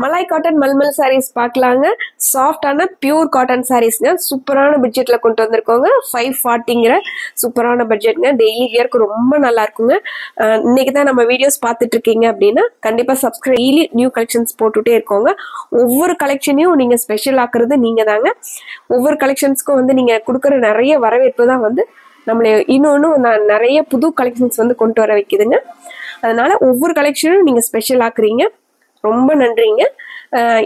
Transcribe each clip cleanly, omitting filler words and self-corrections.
Malay cotton mulmul saris பார்க்கலாங்க. சாஃப்டான pure cotton சாரீஸ்ங்க. சூப்பரான பட்ஜெட்ல கொண்டு வந்திருக்கோங்க. 540ங்கிற சூப்பரான பட்ஜெட்ங்க. டெய்லி வியர்க்கு ரொம்ப நல்லா இருக்குங்க. இன்னைக்கு தான் நம்ம வீடியோஸ் பார்த்துட்டு இருக்கீங்க அப்படின்னா கண்டிப்பா சப்ஸ்கிரைப். டெய்லி நியூ கலெக்ஷன்ஸ் போட்டுட்டே இருக்கோங்க. ஒவ்வொரு கலெக்ஷனையும் நீங்க ஸ்பெஷல் ஆக்குறது நீங்க தாங்க. ஒவ்வொரு கலெக்ஷன்ஸ்க்கும் வந்து நீங்க கொடுக்குற நிறைய வரவேற்பு தான் வந்து நம்மளை இன்னொன்னும் நிறைய புது கலெக்ஷன்ஸ் வந்து கொண்டு வர வைக்குதுங்க. அதனால ஒவ்வொரு கலெக்ஷனும் நீங்க ஸ்பெஷல் ஆக்குறீங்க. ரொம்ப நன்றிங்க.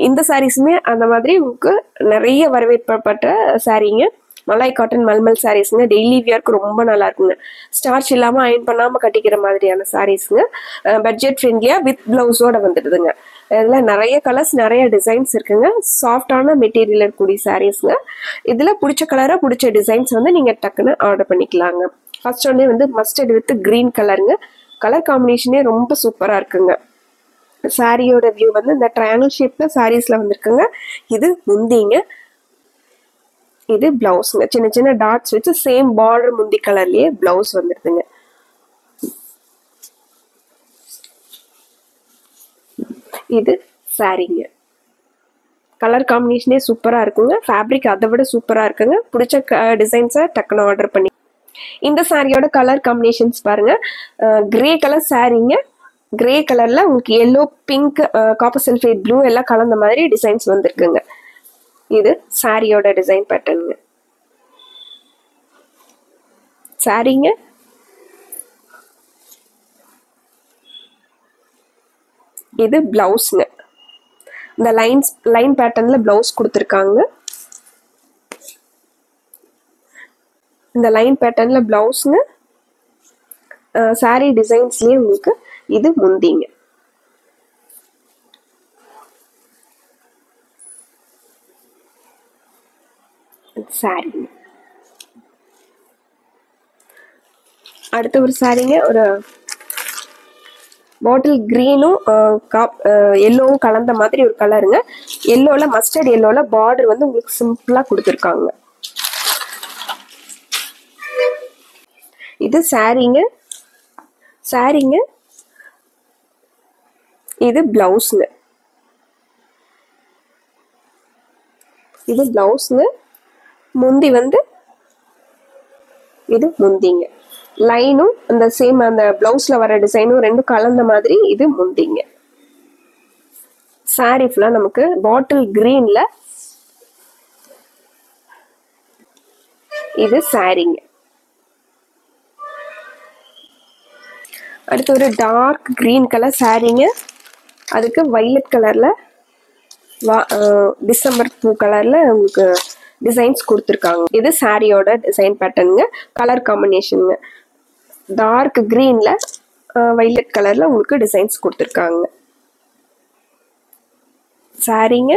இந்த சாரீஸுமே அந்த மாதிரி உங்களுக்கு நிறைய வரவேற்பட்ட சாரீங்க. மலாய் காட்டன் மல்மல் சாரீஸுங்க. டெய்லி வியர்க்கு ரொம்ப நல்லா இருக்குங்க. ஸ்டார்ச் இல்லாமல் அயன் பண்ணாமல் கட்டிக்கிற மாதிரியான சாரீஸுங்க. பட்ஜெட் ஃப்ரெண்ட்லியாக வித் பிளவுஸோட வந்துடுதுங்க. இதில் நிறைய கலர்ஸ் நிறைய டிசைன்ஸ் இருக்குங்க. சாஃப்டான மெட்டீரியல் இருக்கக்கூடிய சாரீஸுங்க. இதில் பிடிச்ச கலராக பிடிச்ச டிசைன்ஸ் வந்து நீங்கள் டக்குன்னு ஆர்டர் பண்ணிக்கலாங்க. ஃபர்ஸ்ட் ஒன்னே வந்து மஸ்டர்ட் வித் கிரீன் கலருங்க. கலர் காம்பினேஷனே ரொம்ப சூப்பராக இருக்குங்க. சாரியோட வியூ வந்து இந்த ட்ரையாங்கிள் ஷேப்ல சாரீஸ்ல வந்திருக்குங்க. இது முந்திங்க. இது பிளவுஸ்ங்க. சின்ன சின்ன டாட்ஸ் வச்சு சேம் பார்டர் முந்தி கலர்லயே பிளவுஸ் வந்துருதுங்க. இது சாரீங்க. கலர் காம்பினேஷனே சூப்பரா இருக்குங்க. ஃபேப்ரிக் அதை விட சூப்பரா இருக்குங்க. பிடிச்ச டிசைன்ஸை டக்குன்னு ஆர்டர் பண்ணி. இந்த சாரியோட கலர் காம்பினேஷன்ஸ் பாருங்க. கிரே கலர் சாரீங்க. கிரே கலர்ல உங்களுக்கு yellow, pink, copper sulphate blue எல்லாம் கலந்த மாதிரி டிசைன்ஸ் வந்திருக்குங்க. இது சாரியோட டிசைன் பேட்டர்னுங்க. சாரீங்க. இது பிளவுஸ்ங்க. இந்த லைன் பேட்டர்ன்ல பிளவுஸ் கொடுத்துருக்காங்க. இந்த லைன் பேட்டர்ன்ல பிளவுஸ்ங்க. சாரி டிசைன்ஸ்லயே உங்களுக்கு இது முந்திங்க. சாரிங்க. அடுத்த ஒரு சாரிங்க. ஒரு பாட்டில் கிரீனும் எல்லோவும் கலந்த மாதிரி ஒரு கலருங்க. எல்லோல மஸ்டர்ட் எல்லோல பார்டர் வந்து உங்களுக்கு சிம்பிளா கொடுத்துருக்காங்க. இது சாரிங்க. சாரிங்க. இது பிளவுஸ்ங்க. இது பிளவுஸ்ங்க. முந்தி வந்து இது முந்திங்க. லைனும் அந்த சேம் அந்த பிளவுஸ்ல வர டிசைனும் ரெண்டும் கலந்த மாதிரி இது முந்திங்க. சாரி ஃபுல்லா நமக்கு பாட்டில் கிரீன்ல. இது சாரிங்க. அடுத்து ஒரு டார்க் கிரீன் கலர் சாரீங்க. அதுக்கு வைலட் கலர்ல டிசம்பர் பூ கலர்ல உங்களுக்கு டிசைன்ஸ் கொடுத்துருக்காங்க. இது சாரியோட டிசைன் பேட்டர்னுங்க. கலர் காம்பினேஷனுங்க. டார்க் கிரீன்ல வைலட் கலர்ல உங்களுக்கு டிசைன்ஸ் கொடுத்துருக்காங்க. சாரீங்க.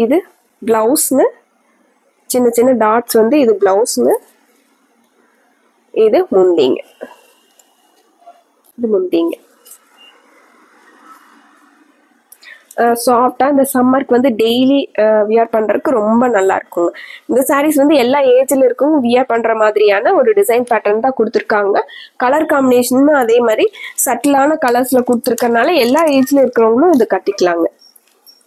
இது பிளவுஸ்ங்க. சின்ன சின்ன டாட்ஸ் வந்து இது பிளவுஸ்ங்க. இது முந்திங்க. இது முந்திங்க. சாஃப்டா இந்த சம்மருக்கு வந்து டெய்லி வியர் பண்றதுக்கு ரொம்ப நல்லா இருக்குங்க. இந்த சாரீஸ் வந்து எல்லா ஏஜ்ல இருக்கும் வியர் பண்ற மாதிரியான ஒரு டிசைன் பேட்டர்ன் தான் கொடுத்துருக்காங்க. கலர் காம்பினேஷனும் அதே மாதிரி சட்டிலான கலர்ஸ்ல கொடுத்துருக்கறனால எல்லா ஏஜ்ல இருக்கிறவங்களும் இது கட்டிக்கலாங்க.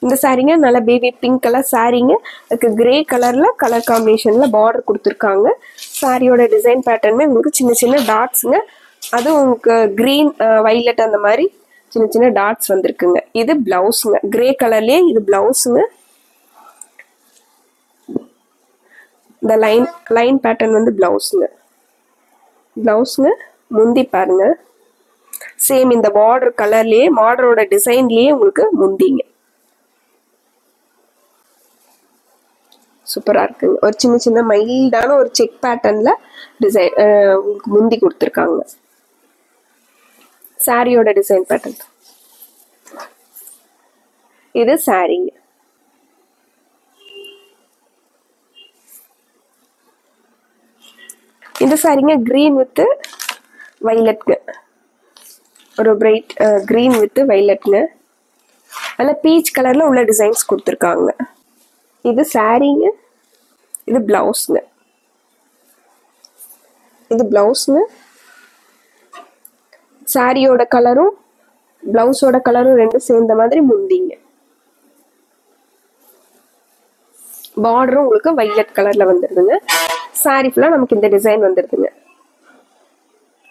இந்த சாரீங்க நல்ல பேபி பிங்க் கலர் சாரீங்க. அதுக்கு கிரே கலர்ல கலர் காம்பினேஷன்ல பார்டர் கொடுத்துருக்காங்க. சாரியோட டிசைன் பேட்டர்னுமே உங்களுக்கு சின்ன சின்ன டாட்ஸுங்க. அதுவும் உங்களுக்கு கிரீன், வைலட் அந்த மாதிரி சின்ன சின்ன டாட்ஸ் வந்திருக்குங்க. இது பிளவுஸ்ங்க. கிரே கலர்லயே இது பிளவுஸ்ங்க. இந்த லைன் பேட்டர்ன் வந்து பிளவுஸ்ங்க. பிளவுஸ்ங்க. முந்தி பாருங்க. சேம் இந்த பார்டர் கலர்லயே பார்டரோட டிசைன்லயே உங்களுக்கு முந்திங்க. சூப்பரா இருக்குங்க. ஒரு சின்ன சின்ன மைல்டான ஒரு செக் பேட்டர்ன்ல டிசைன் உங்களுக்கு முந்தி கொடுத்துருக்காங்க. சாரியோட டிசைன் பேட்டர்ன். இது சாரிங்க. இந்த சாரிங்க கிரீன் வித் வைலட்ங்க. ஒரு பிரைட் கிரீன் வித் வைலட்ங்க. அதில் பீச் கலர்ல உள்ள டிசைன்ஸ் கொடுத்துருக்காங்க. இது சாரிங்க. இது பிளவுஸ்ங்க. இது பிளவுஸ்ங்க. சாரியோட கலரும் பிளவுஸோட கலரும் ரெண்டும் சேர்ந்த மாதிரி முந்திங்க. பார்டரும் உங்களுக்கு வைலட் கலர்ல வந்துருதுங்க. சாரி ஃபுல்லா நமக்கு இந்த டிசைன் வந்துருதுங்க.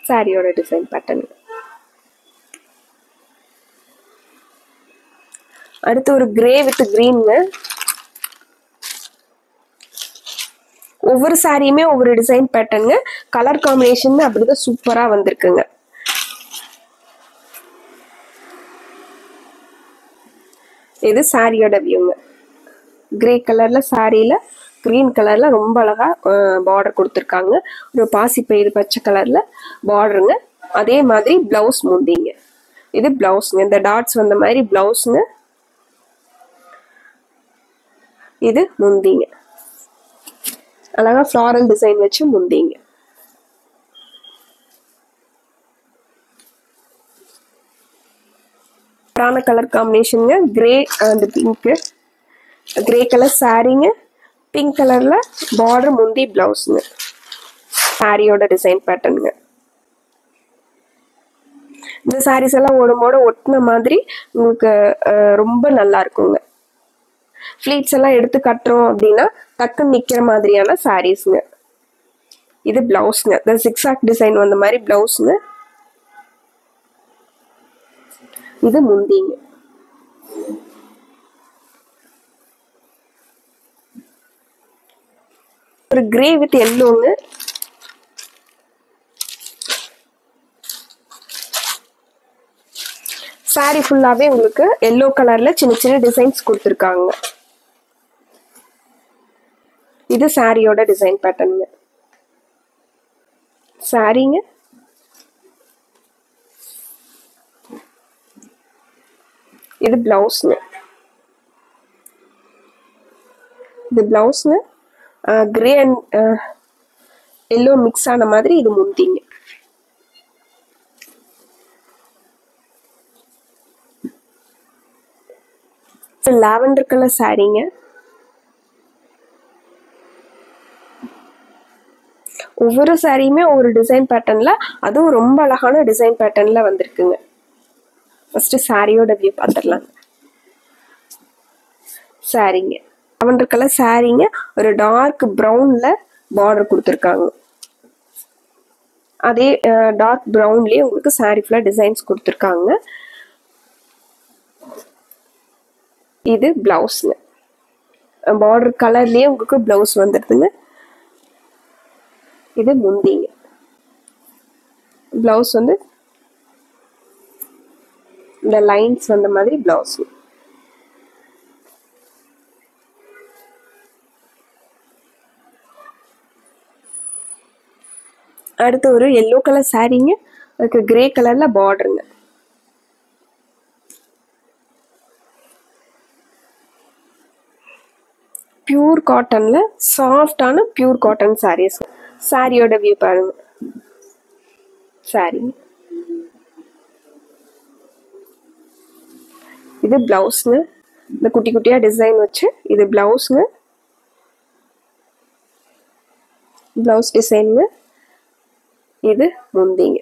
சாரியோட டிசைன் பேட்டர்ன். அடுத்து ஒரு கிரே வித் கிரீன்ங்க. ஒவ்வொரு சாரியுமே ஒவ்வொரு டிசைன் பேட்டர்னுங்க. கலர் காம்பினேஷன் அப்படிதான் சூப்பரா வந்திருக்குங்க. இது சாரியோட வியூங்க. கிரே கலர்ல சாரியில கிரீன் கலர்ல ரொம்ப அழகா பார்டர் கொடுத்துருக்காங்க. ஒரு பாசி பயிறு பச்சை கலர்ல பார்டருங்க. அதே மாதிரி பிளவுஸ் முந்திங்க. இது பிளவுஸ்ங்க. இந்த டாட்ஸ் வந்த மாதிரி பிளவுஸ்ங்க. இது முந்திங்க. அழகா ஃப்ளாரல் டிசைன் வச்சு முந்திங்க. கலர் காம்பினேஷனுங்க. Grey and pink. Grey colour சாரிங்க. பிங்க் கலர்ல பார்டர் முந்தி பிளவுஸ்ங்க. சாரியோட டிசைன் பேட்டர்னுங்க. இந்த சாரீஸ் எல்லாம் உடம்போட ஒட்டின மாதிரி உங்களுக்கு ரொம்ப நல்லா இருக்குங்க. ஃபிளீட்ஸ் எல்லாம் எடுத்து கட்டுறோம் அப்படின்னா டக்குன்னு நிக்கிற மாதிரியான சாரீஸ்ங்க. இது பிளவுஸ்ங்க. இந்த சிக்ஸாக் டிசைன் வந்த மாதிரி பிளவுஸ்ங்க. இது முந்திங்க. ஒரு கிரே வித் எல்லோங்க. சாரி ஃபுல்லாவே உங்களுக்கு எல்லோ கலர்ல சின்ன சின்ன டிசைன்ஸ் கொடுத்துருக்காங்க. இது சாரியோட டிசைன் பேட்டர்னுங்க. சாரிங்க. இது பிளவுஸ்ங்க. இது பிளவுஸ்ங்க. கிரே அண்ட் எல்லோ மிக்ஸ் ஆன மாதிரி இது முந்திங்க. லாவெண்டர் கலர் சாரிங்க. ஒவ்வொரு சாரியுமே ஒவ்வொரு டிசைன் பேட்டர்ன்ல, அதுவும் ரொம்ப அழகான டிசைன் பேட்டர்ன்ல வந்திருக்குங்க. ஃபர்ஸ்ட் சாரியோட வியூ பார்த்துடலாங்க. சாரிங்க. லாவெண்டர் கலர் சாரிங்க. ஒரு டார்க் ப்ரௌன்ல பார்டர் கொடுத்துருக்காங்க. அதே டார்க் ப்ரௌன்லயே உங்களுக்கு சாரி ஃபுல்லா டிசைன்ஸ் கொடுத்துருக்காங்க. இது பிளவுஸ்ங்க. பார்டர் கலர்லயே உங்களுக்கு பிளவுஸ் வந்துடுதுங்க. இது முந்திங்க. பிளவுஸ் வந்து இந்த லைன்ஸ் வந்த மாதிரி பிளவுஸ். அடுத்து ஒரு எல்லோ கலர் சாரிங்க. அதுக்கு கிரே கலர்ல பார்டருங்க. பியூர் காட்டன்ல சாஃப்டான பியூர் காட்டன் சாரீஸ். சாரியோட வியூ பாருங்க. சாரி. இது பிளவுஸ்ங்க. இந்த குட்டி குட்டியா டிசைன் வச்சு இது பிளவுஸ்ங்க. பிளவுஸ் டிசைனுங்க. இது முந்திங்க.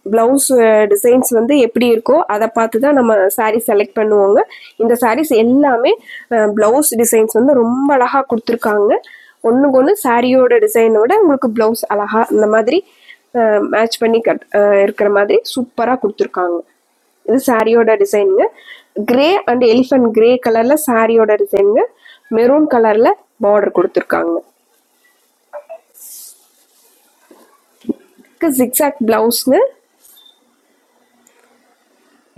பிளவுஸ் டிசைன்ஸ் வந்து எப்படி இருக்கோ அதை பார்த்து தான் நம்ம சாரீ செலக்ட் பண்ணுவோங்க. இந்த சாரீஸ் எல்லாமே பிளவுஸ் டிசைன்ஸ் வந்து ரொம்ப அழகா கொடுத்துருக்காங்க. ஒன்றுக்கு ஒன்று சாரியோட டிசைனோட உங்களுக்கு பிளவுஸ் அழகா இந்த மாதிரி மேட்ச் பண்ணி இருக்கிற மாதிரி சூப்பராக கொடுத்துருக்காங்க. இது சாரியோட டிசைனுங்க. கிரே அண்ட் எலிஃபண்ட் கிரே கலர்ல சாரியோட டிசைனுங்க. மெரூன் கலர்ல பார்டர் கொடுத்துருக்காங்க. ஜிக்ஸாக் பிளவுஸ்ங்க.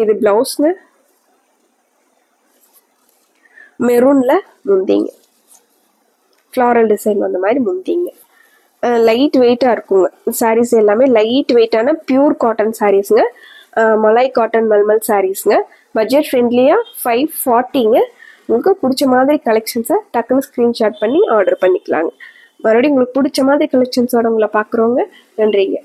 இது பிளவுஸ்ங்க. மெரூன்ல முந்திங்க. ஃப்ளாரல் டிசைன் வந்த மாதிரி முந்திங்க. லைட் வெயிட்டா இருக்குங்க. சாரீஸ் எல்லாமே லைட் வெயிட்டான பியூர் காட்டன் சாரீஸ்ங்க. மலாய் காட்டன் மல்மல் சாரீஸ்ங்க. பட்ஜெட் ஃப்ரெண்ட்லியா 540ங்க. உங்களுக்கு பிடிச்ச மாதிரி கலெக்ஷன்ஸை டக்குன்னு ஸ்க்ரீன்ஷாட் பண்ணி ஆர்டர் பண்ணிக்கலாங்க. மறுபடியும் உங்களுக்கு பிடிச்ச மாதிரி கலெக்ஷன்ஸோட உங்களை பார்க்குறோங்க. நன்றிங்க.